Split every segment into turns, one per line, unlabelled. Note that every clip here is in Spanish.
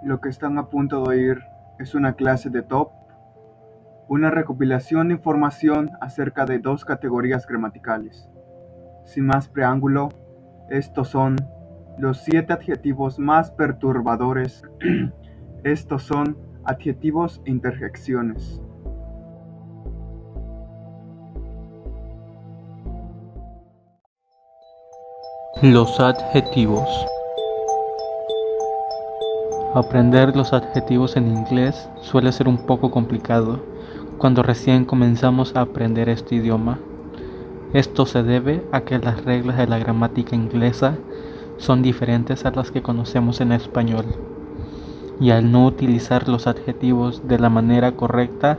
Lo que están a punto de oír es una clase de top, una recopilación de información acerca de dos categorías gramaticales. Sin más preámbulo, estos son los 7 adjetivos más perturbadores. Estos son adjetivos e interjecciones.
Los adjetivos. Aprender los adjetivos en inglés suele ser un poco complicado cuando recién comenzamos a aprender este idioma. Esto se debe a que las reglas de la gramática inglesa son diferentes a las que conocemos en español, y al no utilizar los adjetivos de la manera correcta,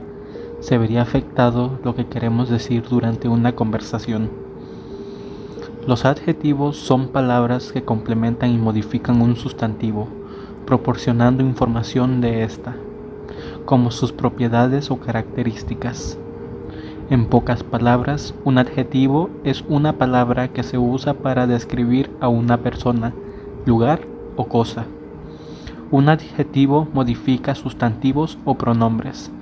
se vería afectado lo que queremos decir durante una conversación. Los adjetivos son palabras que complementan y modifican un sustantivo, proporcionando información de ésta, como sus propiedades o características. En pocas palabras, un adjetivo es una palabra que se usa para describir a una persona, lugar o cosa. Un adjetivo modifica sustantivos o pronombres.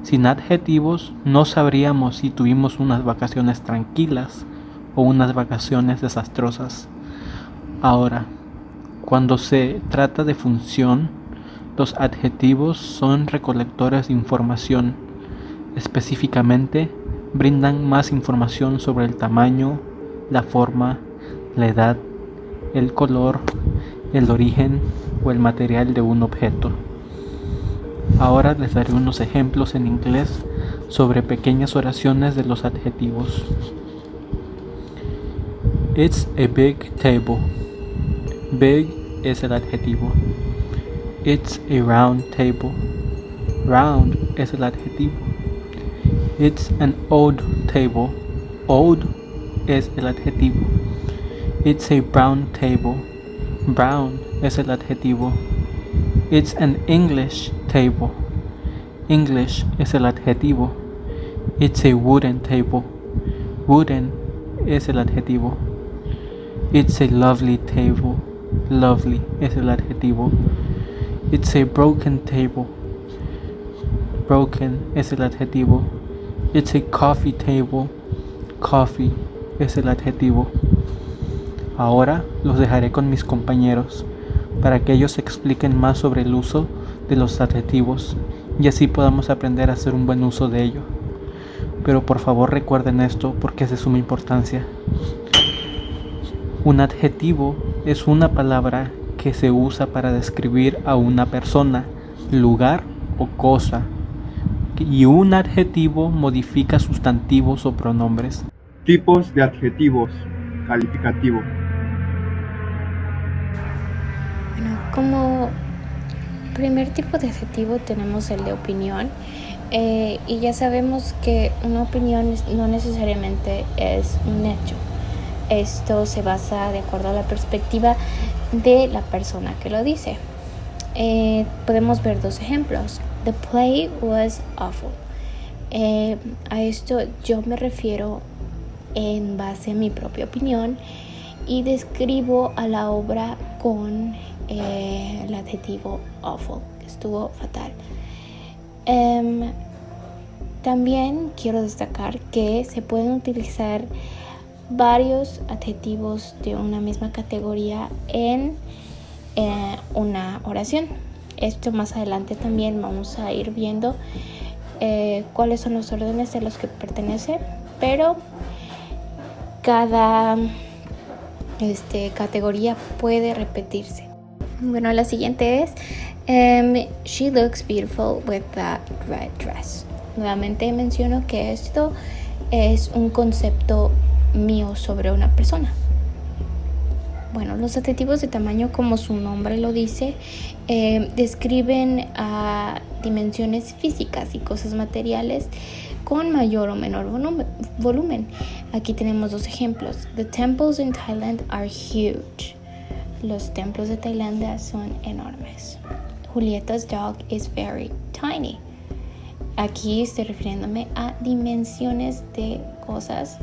Sin adjetivos no sabríamos si tuvimos unas vacaciones tranquilas o unas vacaciones desastrosas. Ahora, cuando se trata de función, los adjetivos son recolectores de información. Específicamente, brindan más información sobre el tamaño, la forma, la edad, el color, el origen o el material de un objeto. Ahora les daré unos ejemplos en inglés sobre pequeñas oraciones de los adjetivos. It's a big table. Big es el adjetivo. It's a round table. Round es el adjetivo. It's an old table. Old es el adjetivo. It's a brown table. Brown es el adjetivo. It's an English table. English es el adjetivo. It's a wooden table. Wooden es el adjetivo. It's a lovely table. Lovely es el adjetivo. It's a broken table. Broken es el adjetivo. It's a coffee table. Coffee es el adjetivo. Ahora los dejaré con mis compañeros para que ellos expliquen más sobre el uso de los adjetivos y así podamos aprender a hacer un buen uso de ello. Pero por favor recuerden esto porque es de suma importancia. Un adjetivo es una palabra que se usa para describir a una persona, lugar o cosa, y un adjetivo modifica sustantivos o pronombres.
Tipos de adjetivos. Calificativo.
Bueno, como primer tipo de adjetivo tenemos el de opinión, y ya sabemos que una opinión no necesariamente es un hecho. Esto se basa de acuerdo a la perspectiva de la persona que lo dice. Podemos ver dos ejemplos. The play was awful. A esto yo me refiero en base a mi propia opinión y describo a la obra con el adjetivo awful, que estuvo fatal. También quiero destacar que se pueden utilizar varios adjetivos de una misma categoría en una oración. Esto más adelante también vamos a ir viendo cuáles son los órdenes de los que pertenece, pero cada categoría puede repetirse. Bueno, la siguiente es She looks beautiful with that red dress. Nuevamente menciono que esto es un concepto mío sobre una persona. Bueno, los adjetivos de tamaño, como su nombre lo dice, describen a dimensiones físicas y cosas materiales con mayor o menor volumen. Aquí tenemos dos ejemplos. The temples in Thailand are huge. Los templos de Tailandia son enormes. Julieta's dog is very tiny. Aquí estoy refiriéndome a dimensiones de cosas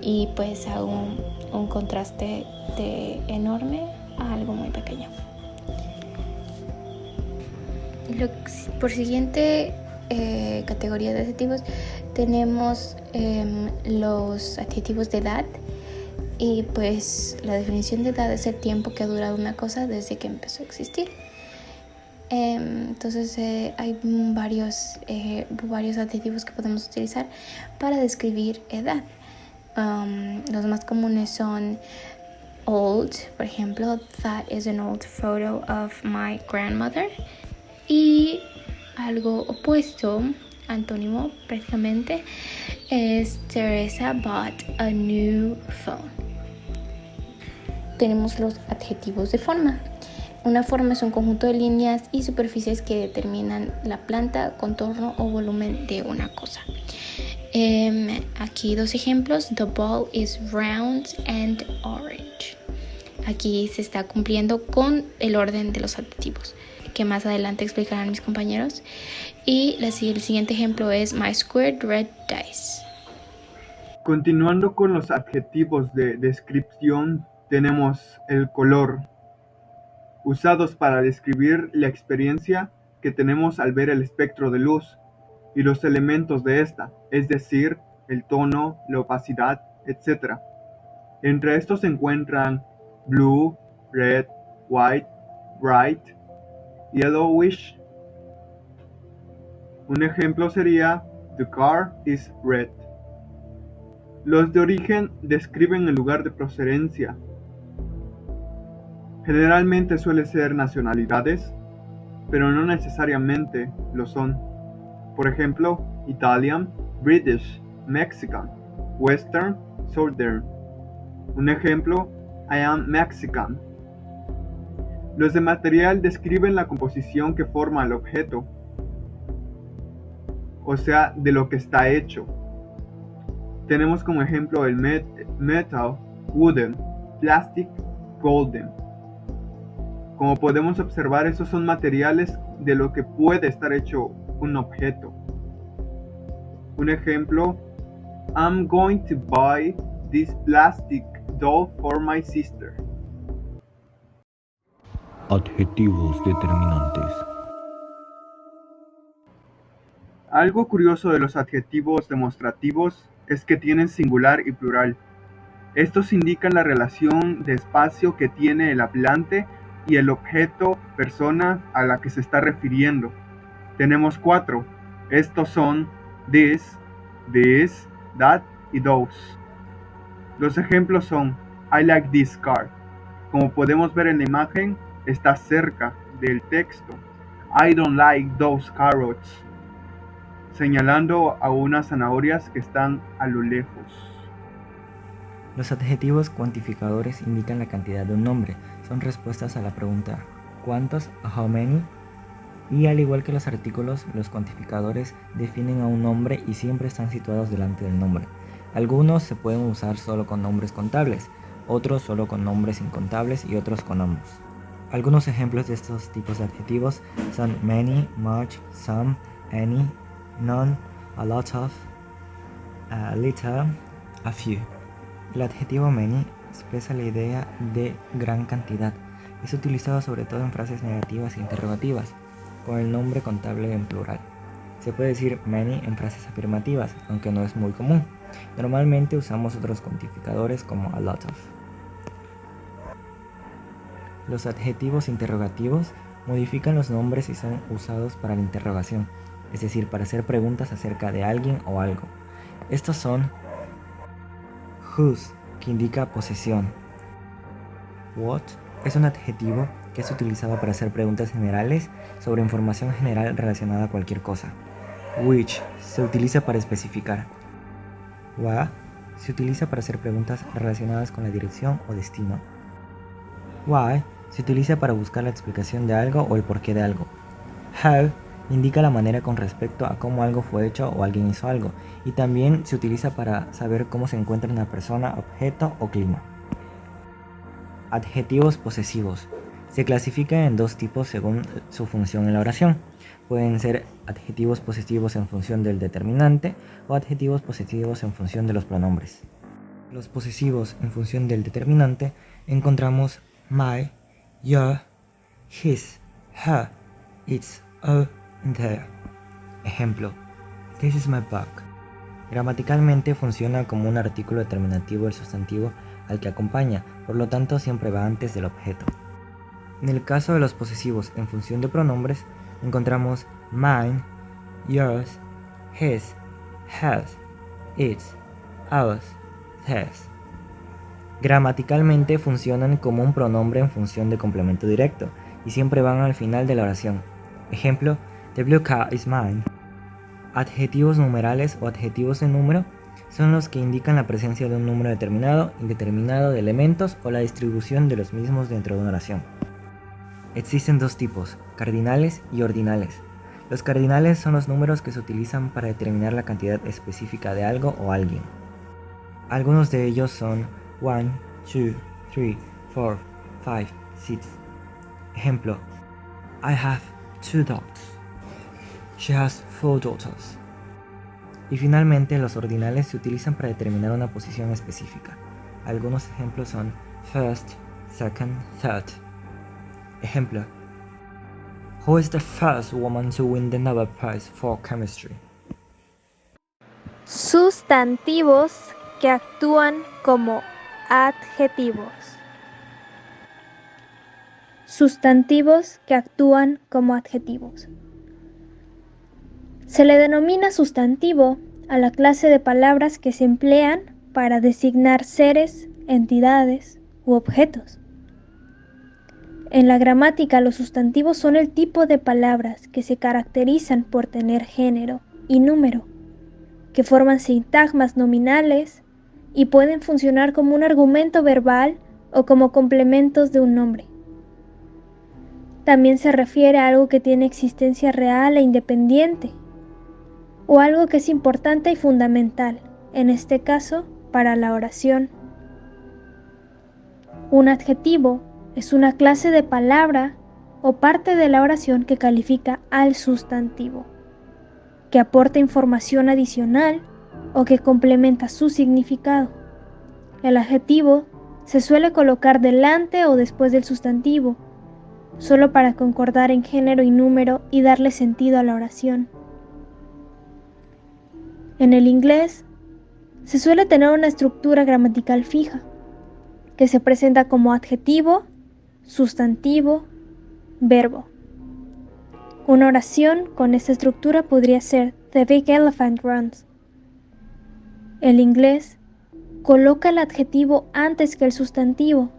y pues a un contraste de enorme a algo muy pequeño. Por siguiente categoría de adjetivos tenemos los adjetivos de edad. Y pues la definición de edad es el tiempo que ha durado una cosa desde que empezó a existir. Entonces hay varios adjetivos que podemos utilizar para describir edad. Los más comunes son old, por ejemplo, that is an old photo of my grandmother. Y algo opuesto, antónimo prácticamente, es Teresa bought a new phone. Tenemos los adjetivos de forma. Una forma es un conjunto de líneas y superficies que determinan la planta, contorno o volumen de una cosa. Aquí dos ejemplos. The ball is round and orange. Aquí se está cumpliendo con el orden de los adjetivos, que más adelante explicarán mis compañeros. Y el siguiente ejemplo es My squared red dice.
Continuando con los adjetivos de descripción, tenemos el color, usados para describir la experiencia que tenemos al ver el espectro de luz y los elementos de esta, es decir, el tono, la opacidad, etc. Entre estos se encuentran blue, red, white, bright, yellowish. Un ejemplo sería The car is red. Los de origen describen el lugar de procedencia. Generalmente suele ser nacionalidades, pero no necesariamente lo son. Por ejemplo, Italian, British, Mexican, Western, Southern. Un ejemplo, I am Mexican. Los de material describen la composición que forma el objeto, o sea, de lo que está hecho. Tenemos como ejemplo el metal, wooden, plastic, golden. Como podemos observar, esos son materiales de lo que puede estar hecho un objeto. Un ejemplo, I'm going to buy this plastic doll for my sister.
Adjetivos determinantes.
Algo curioso de los adjetivos demostrativos es que tienen singular y plural. Estos indican la relación de espacio que tiene el hablante y el objeto, persona a la que se está refiriendo. Tenemos 4. Estos son this, that y those. Los ejemplos son I like this car. Como podemos ver en la imagen, está cerca del texto. I don't like those carrots, señalando a unas zanahorias que están a lo lejos.
Los adjetivos cuantificadores indican la cantidad de un nombre, son respuestas a la pregunta ¿cuántos? How many? Y al igual que los artículos, los cuantificadores definen a un nombre y siempre están situados delante del nombre. Algunos se pueden usar solo con nombres contables, otros solo con nombres incontables y otros con ambos. Algunos ejemplos de estos tipos de adjetivos son many, much, some, any, none, a lot of, a little, a few. El adjetivo many expresa la idea de gran cantidad. Es utilizado sobre todo en frases negativas e interrogativas, con el nombre contable en plural. Se puede decir many en frases afirmativas, aunque no es muy común. Normalmente usamos otros cuantificadores como a lot of. Los adjetivos interrogativos modifican los nombres y son usados para la interrogación, es decir, para hacer preguntas acerca de alguien o algo. Estos son whose, que indica posesión. What es un adjetivo que es utilizado para hacer preguntas generales sobre información general relacionada a cualquier cosa. Which se utiliza para especificar. Where se utiliza para hacer preguntas relacionadas con la dirección o destino. Why se utiliza para buscar la explicación de algo o el porqué de algo. How indica la manera con respecto a cómo algo fue hecho o alguien hizo algo, y también se utiliza para saber cómo se encuentra una persona, objeto o clima. Adjetivos posesivos. Se clasifican en dos tipos según su función en la oración. Pueden ser adjetivos posesivos en función del determinante o adjetivos posesivos en función de los pronombres. Los posesivos en función del determinante encontramos my, your, his, her, its, Oh, there. Ejemplo, this is my book. Gramaticalmente funciona como un artículo determinativo del sustantivo al que acompaña, por lo tanto siempre va antes del objeto. En el caso de los posesivos en función de pronombres, encontramos mine, yours, his, hers, its, ours, theirs. Gramaticalmente funcionan como un pronombre en función de complemento directo y siempre van al final de la oración. Ejemplo, the blue car is mine. Adjetivos numerales o adjetivos en número son los que indican la presencia de un número determinado, indeterminado de elementos o la distribución de los mismos dentro de una oración. Existen dos tipos, cardinales y ordinales. Los cardinales son los números que se utilizan para determinar la cantidad específica de algo o alguien. Algunos de ellos son 1, 2, 3, 4, 5, 6. Ejemplo, I have 2 dogs. She has 4 daughters. Y finalmente los ordinales se utilizan para determinar una posición específica. Algunos ejemplos son first, second, third. Ejemplo, who is the first woman to win the Nobel Prize for Chemistry?
Sustantivos que actúan como adjetivos. Sustantivos que actúan como adjetivos. Se le denomina sustantivo a la clase de palabras que se emplean para designar seres, entidades u objetos. En la gramática, los sustantivos son el tipo de palabras que se caracterizan por tener género y número, que forman sintagmas nominales y pueden funcionar como un argumento verbal o como complementos de un nombre. También se refiere a algo que tiene existencia real e independiente, o algo que es importante y fundamental, en este caso, para la oración. Un adjetivo es una clase de palabra o parte de la oración que califica al sustantivo, que aporta información adicional o que complementa su significado. El adjetivo se suele colocar delante o después del sustantivo, solo para concordar en género y número y darle sentido a la oración. En el inglés, se suele tener una estructura gramatical fija, que se presenta como adjetivo, sustantivo, verbo. Una oración con esta estructura podría ser The big elephant runs. El inglés coloca el adjetivo antes que el sustantivo.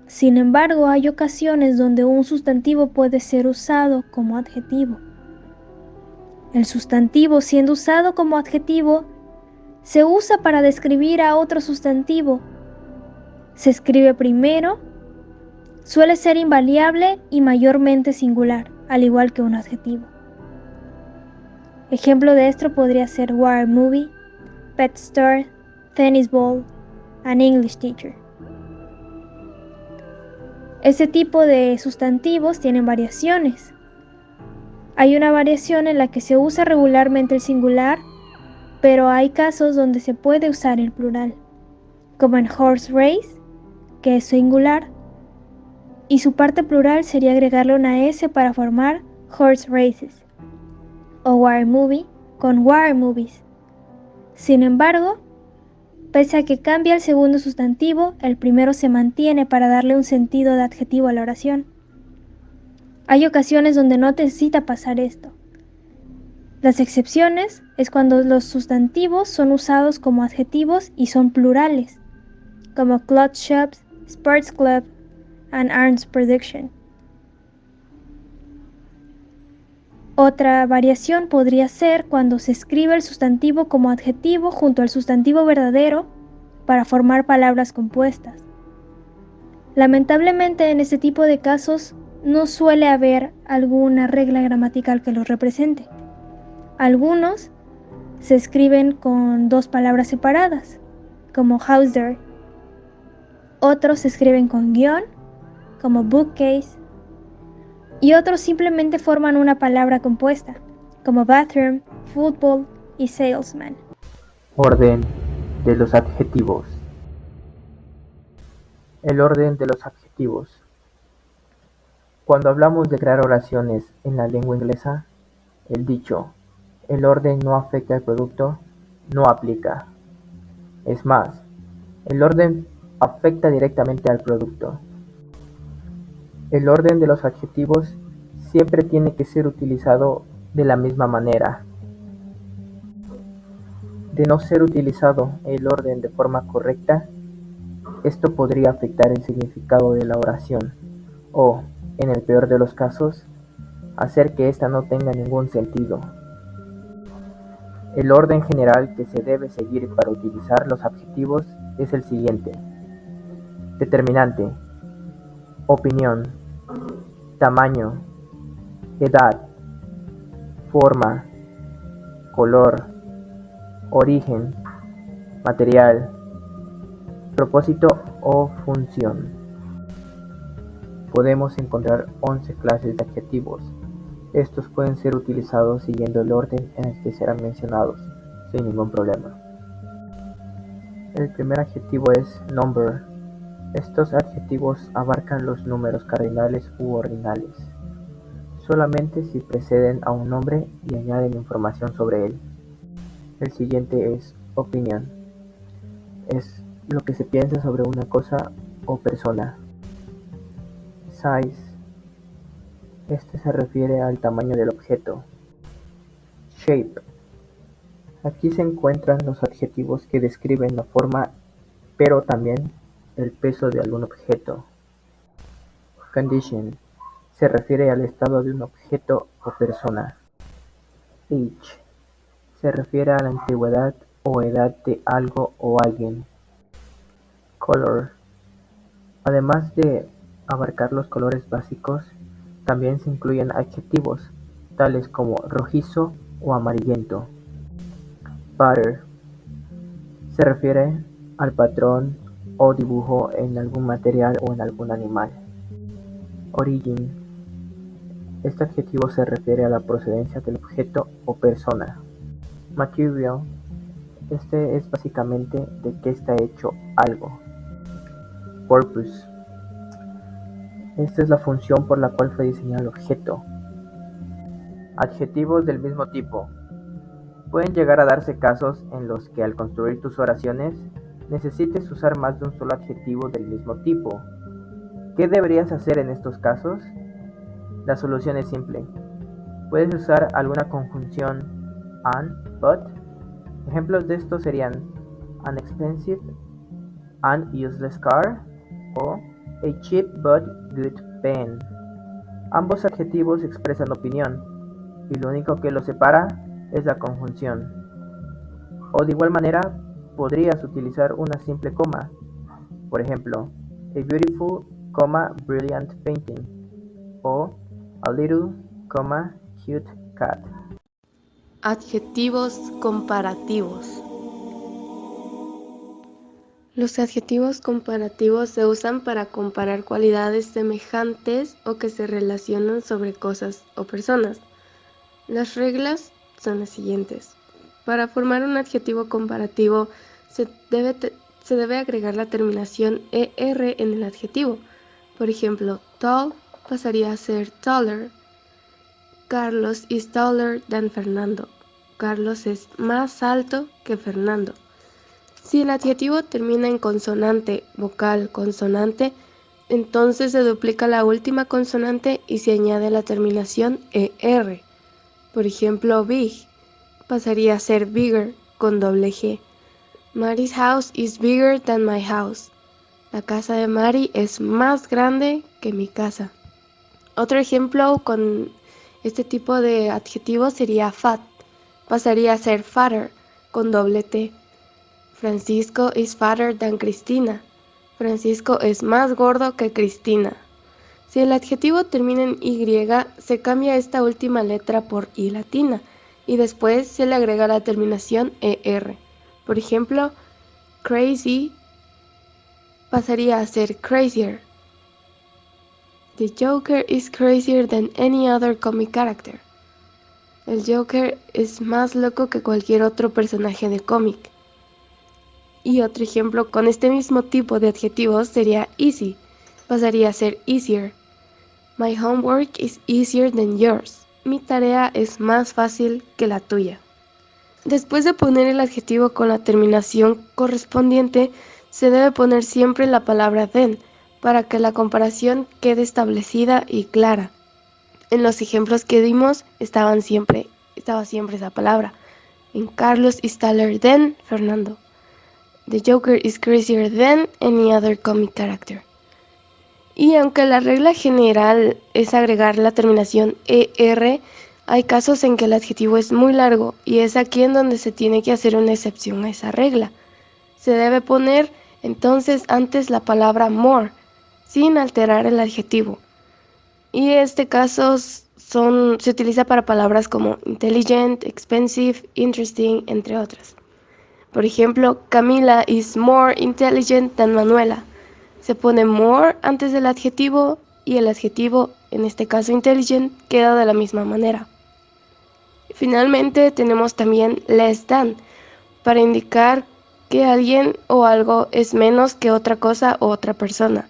Sin embargo, hay ocasiones donde un sustantivo puede ser usado como adjetivo. El sustantivo, siendo usado como adjetivo, se usa para describir a otro sustantivo. Se escribe primero, suele ser invariable y mayormente singular, al igual que un adjetivo. Ejemplo de esto podría ser wire movie, pet store, tennis ball, an English teacher. Este tipo de sustantivos tienen variaciones. Hay una variación en la que se usa regularmente el singular, pero hay casos donde se puede usar el plural, como en horse race, que es singular, y su parte plural sería agregarle una S para formar horse races, o wire movie con wire movies. Sin embargo, pese a que cambia el segundo sustantivo, el primero se mantiene para darle un sentido de adjetivo a la oración. Hay ocasiones donde no necesita pasar esto. Las excepciones es cuando los sustantivos son usados como adjetivos y son plurales, como clothes shops, sports club, and arms production. Otra variación podría ser cuando se escribe el sustantivo como adjetivo junto al sustantivo verdadero para formar palabras compuestas. Lamentablemente, en este tipo de casos no suele haber alguna regla gramatical que los represente. Algunos se escriben con dos palabras separadas, como house there. Otros se escriben con guión, como bookcase. Y otros simplemente forman una palabra compuesta, como bathroom, football y salesman.
Orden de los adjetivos. El orden de los adjetivos. Cuando hablamos de crear oraciones en la lengua inglesa, el dicho "el orden no afecta al producto" no aplica. Es más, el orden afecta directamente al producto. El orden de los adjetivos siempre tiene que ser utilizado de la misma manera. De no ser utilizado el orden de forma correcta, esto podría afectar el significado de la oración o, en el peor de los casos, hacer que ésta no tenga ningún sentido. El orden general que se debe seguir para utilizar los adjetivos es el siguiente: determinante, opinión, tamaño, edad, forma, color, origen, material, propósito o función. Podemos encontrar 11 clases de adjetivos. Estos pueden ser utilizados siguiendo el orden en el que serán mencionados, sin ningún problema. El primer adjetivo es number. Estos adjetivos abarcan los números cardinales u ordinales, solamente si preceden a un nombre y añaden información sobre él. El siguiente es opinion. Es lo que se piensa sobre una cosa o persona. Size. Este se refiere al tamaño del objeto. Shape. Aquí se encuentran los adjetivos que describen la forma, pero también el peso de algún objeto. Condition. Se refiere al estado de un objeto o persona. Age. Se refiere a la antigüedad o edad de algo o alguien. Color. Además de abarcar los colores básicos, también se incluyen adjetivos, tales como rojizo o amarillento. Pattern. Se refiere al patrón o dibujo en algún material o en algún animal. Origin. Este adjetivo se refiere a la procedencia del objeto o persona. Material. Este es básicamente de qué está hecho algo. Purpose. Esta es la función por la cual fue diseñado el objeto. Adjetivos del mismo tipo. Pueden llegar a darse casos en los que al construir tus oraciones necesites usar más de un solo adjetivo del mismo tipo. ¿Qué deberías hacer en estos casos? La solución es simple. Puedes usar alguna conjunción and, but. Ejemplos de esto serían an expensive and useless car o a cheap but good pen. Ambos adjetivos expresan opinión y lo único que los separa es la conjunción. O de igual manera, podrías utilizar una simple coma. Por ejemplo, a beautiful, brilliant painting o a little, cute cat.
Adjetivos comparativos. Los adjetivos comparativos se usan para comparar cualidades semejantes o que se relacionan sobre cosas o personas. Las reglas son las siguientes. Para formar un adjetivo comparativo se debe agregar la terminación ER en el adjetivo. Por ejemplo, tall pasaría a ser taller. Carlos is taller than Fernando. Carlos es más alto que Fernando. Si el adjetivo termina en consonante, vocal, consonante, entonces se duplica la última consonante y se añade la terminación ER. Por ejemplo, big pasaría a ser bigger con doble G. Mary's house is bigger than my house. La casa de Mary es más grande que mi casa. Otro ejemplo con este tipo de adjetivo sería fat. Pasaría a ser fatter con doble T. Francisco is fatter than Cristina. Francisco es más gordo que Cristina. Si el adjetivo termina en Y, se cambia esta última letra por I latina y después se le agrega la terminación ER. Por ejemplo, crazy pasaría a ser crazier. The Joker is crazier than any other comic character. El Joker es más loco que cualquier otro personaje de cómic. Y otro ejemplo con este mismo tipo de adjetivos sería easy, pasaría a ser easier. My homework is easier than yours. Mi tarea es más fácil que la tuya. Después de poner el adjetivo con la terminación correspondiente, se debe poner siempre la palabra then, para que la comparación quede establecida y clara. En los ejemplos que dimos estaba siempre esa palabra. En Carlos is taller than Fernando. The Joker is crazier than any other comic character. Y aunque la regla general es agregar la terminación ER, hay casos en que el adjetivo es muy largo y es aquí en donde se tiene que hacer una excepción a esa regla. Se debe poner entonces antes la palabra more, sin alterar el adjetivo. Y este caso se utiliza para palabras como intelligent, expensive, interesting, entre otras. Por ejemplo, Camila is more intelligent than Manuela. Se pone more antes del adjetivo y el adjetivo, en este caso intelligent, queda de la misma manera. Finalmente tenemos también less than, para indicar que alguien o algo es menos que otra cosa o otra persona.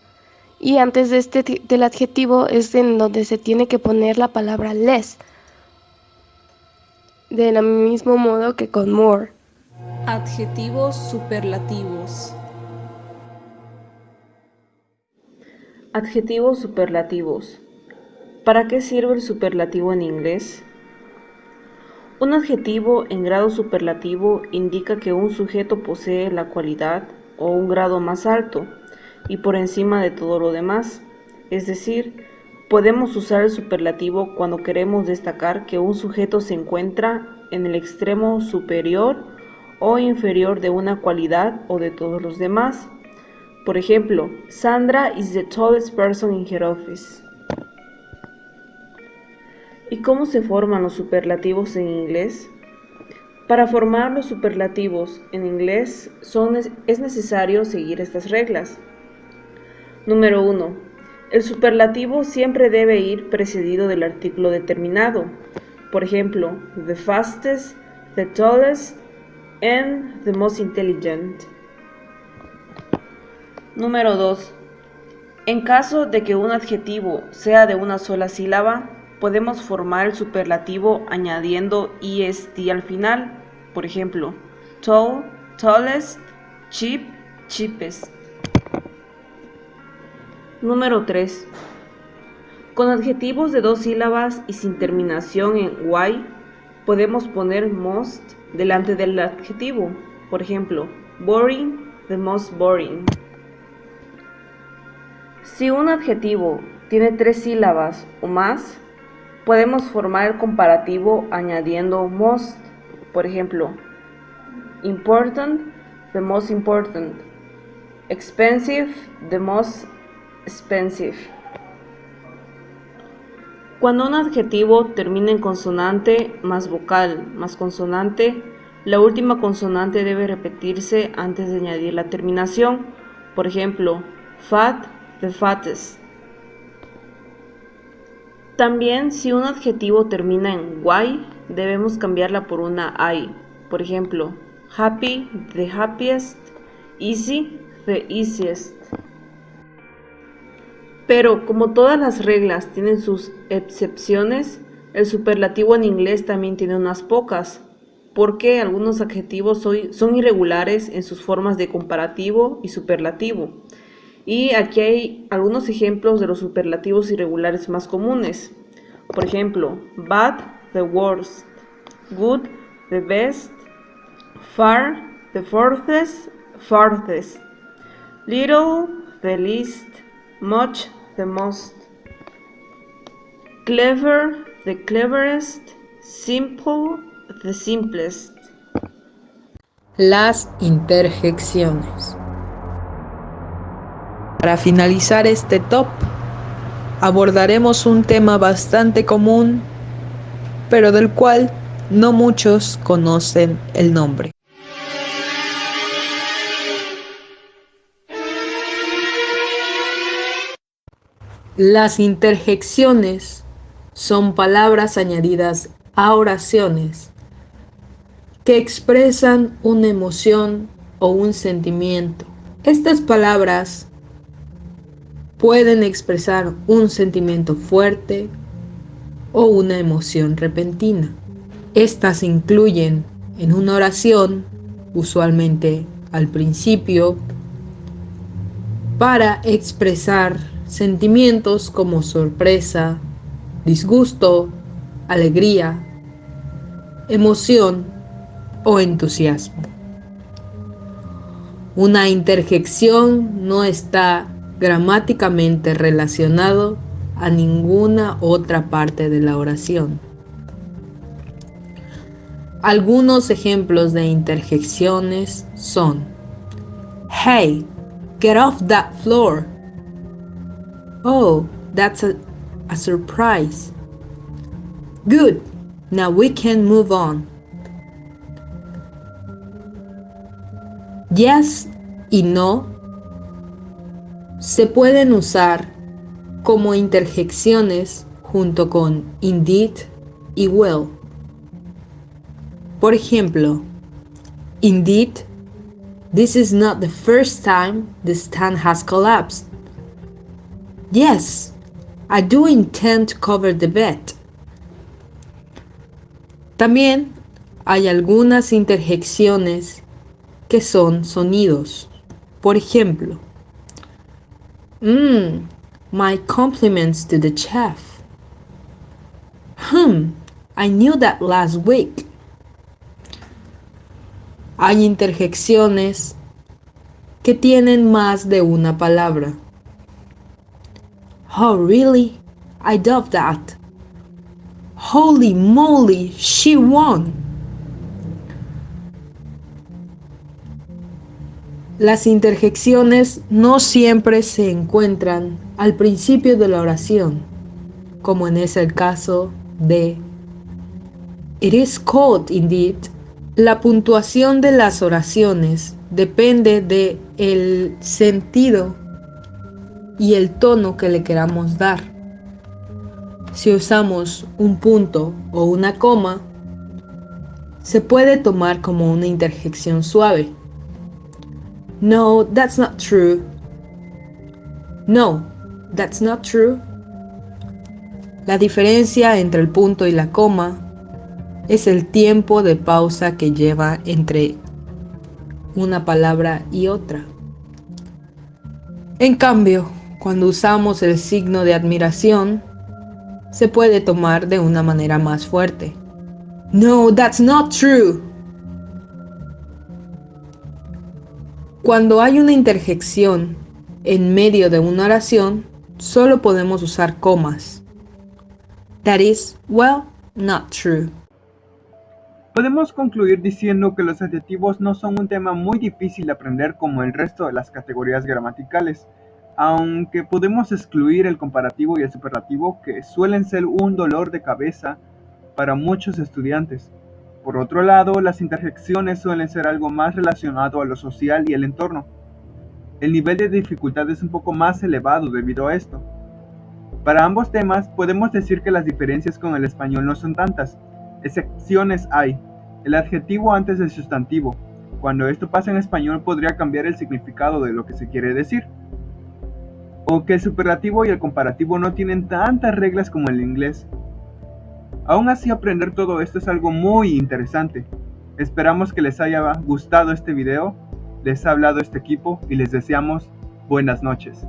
Y antes del adjetivo es en donde se tiene que poner la palabra less, del mismo modo que con more.
Adjetivos superlativos. Adjetivos superlativos. ¿Para qué sirve el superlativo en inglés? Un adjetivo en grado superlativo indica que un sujeto posee la cualidad o un grado más alto y por encima de todo lo demás. Es decir, podemos usar el superlativo cuando queremos destacar que un sujeto se encuentra en el extremo superior o inferior de una cualidad o de todos los demás. Por ejemplo, Sandra is the tallest person in her office. ¿Y cómo se forman los superlativos en inglés? Para formar los superlativos en inglés es necesario seguir estas reglas. Número 1. El superlativo siempre debe ir precedido del artículo determinado. Por ejemplo, the fastest, the tallest, and the most intelligent. Número 2. En caso de que un adjetivo sea de una sola sílaba, podemos formar el superlativo añadiendo est al final. Por ejemplo, tall, tallest, cheap, cheapest. Número 3. Con adjetivos de dos sílabas y sin terminación en y, podemos poner most delante del adjetivo. Por ejemplo, boring, the most boring. Si un adjetivo tiene tres sílabas o más, podemos formar el comparativo añadiendo most. Por ejemplo, important, the most important. Expensive, the most expensive. Cuando un adjetivo termina en consonante más vocal más consonante, la última consonante debe repetirse antes de añadir la terminación. Por ejemplo, fat, the fattest. También, si un adjetivo termina en y, debemos cambiarla por una I. Por ejemplo, happy, the happiest, easy, the easiest. Pero, como todas las reglas tienen sus excepciones, el superlativo en inglés también tiene unas pocas, porque algunos adjetivos son irregulares en sus formas de comparativo y superlativo. Y aquí hay algunos ejemplos de los superlativos irregulares más comunes. Por ejemplo, bad, the worst, good, the best, far, the furthest, farthest, little, the least, much, the most, clever, the cleverest, simple, the simplest.
Las interjecciones. Para finalizar este top, abordaremos un tema bastante común, pero del cual no muchos conocen el nombre. Las interjecciones son palabras añadidas a oraciones que expresan una emoción o un sentimiento. Estas palabras pueden expresar un sentimiento fuerte o una emoción repentina. Estas incluyen en una oración, usualmente al principio, para expresar sentimientos como sorpresa, disgusto, alegría, emoción o entusiasmo. Una interjección no está gramáticamente relacionado a ninguna otra parte de la oración. Algunos ejemplos de interjecciones son: Hey, get off that floor. Oh, that's a surprise. Good, now we can move on. Yes y no se pueden usar como interjecciones junto con indeed y will. Por ejemplo, indeed, this is not the first time the stand has collapsed. Yes, I do intend to cover the bed. También hay algunas interjecciones que son sonidos. Por ejemplo, my compliments to the chef. I knew that last week. Hay interjecciones que tienen más de una palabra. Oh, really? I doubt that. Holy moly, she won. Las interjecciones no siempre se encuentran al principio de la oración, como es el caso de It is cold indeed. La puntuación de las oraciones depende de el sentido y el tono que le queramos dar. Si usamos un punto o una coma, se puede tomar como una interjección suave. No, that's not true. No, that's not true. La diferencia entre el punto y la coma es el tiempo de pausa que lleva entre una palabra y otra. En cambio, cuando usamos el signo de admiración, se puede tomar de una manera más fuerte. No, that's not true. Cuando hay una interjección en medio de una oración, solo podemos usar comas. That is, well, not true.
Podemos concluir diciendo que los adjetivos no son un tema muy difícil de aprender como el resto de las categorías gramaticales, aunque podemos excluir el comparativo y el superlativo, que suelen ser un dolor de cabeza para muchos estudiantes. Por otro lado, las interjecciones suelen ser algo más relacionado a lo social y el entorno. El nivel de dificultad es un poco más elevado debido a esto. Para ambos temas, podemos decir que las diferencias con el español no son tantas. Excepciones hay. El adjetivo antes del sustantivo. Cuando esto pasa en español podría cambiar el significado de lo que se quiere decir. O que el superlativo y el comparativo no tienen tantas reglas como el inglés. Aún así, aprender todo esto es algo muy interesante. Esperamos que les haya gustado este video. Les ha hablado este equipo y les deseamos buenas noches.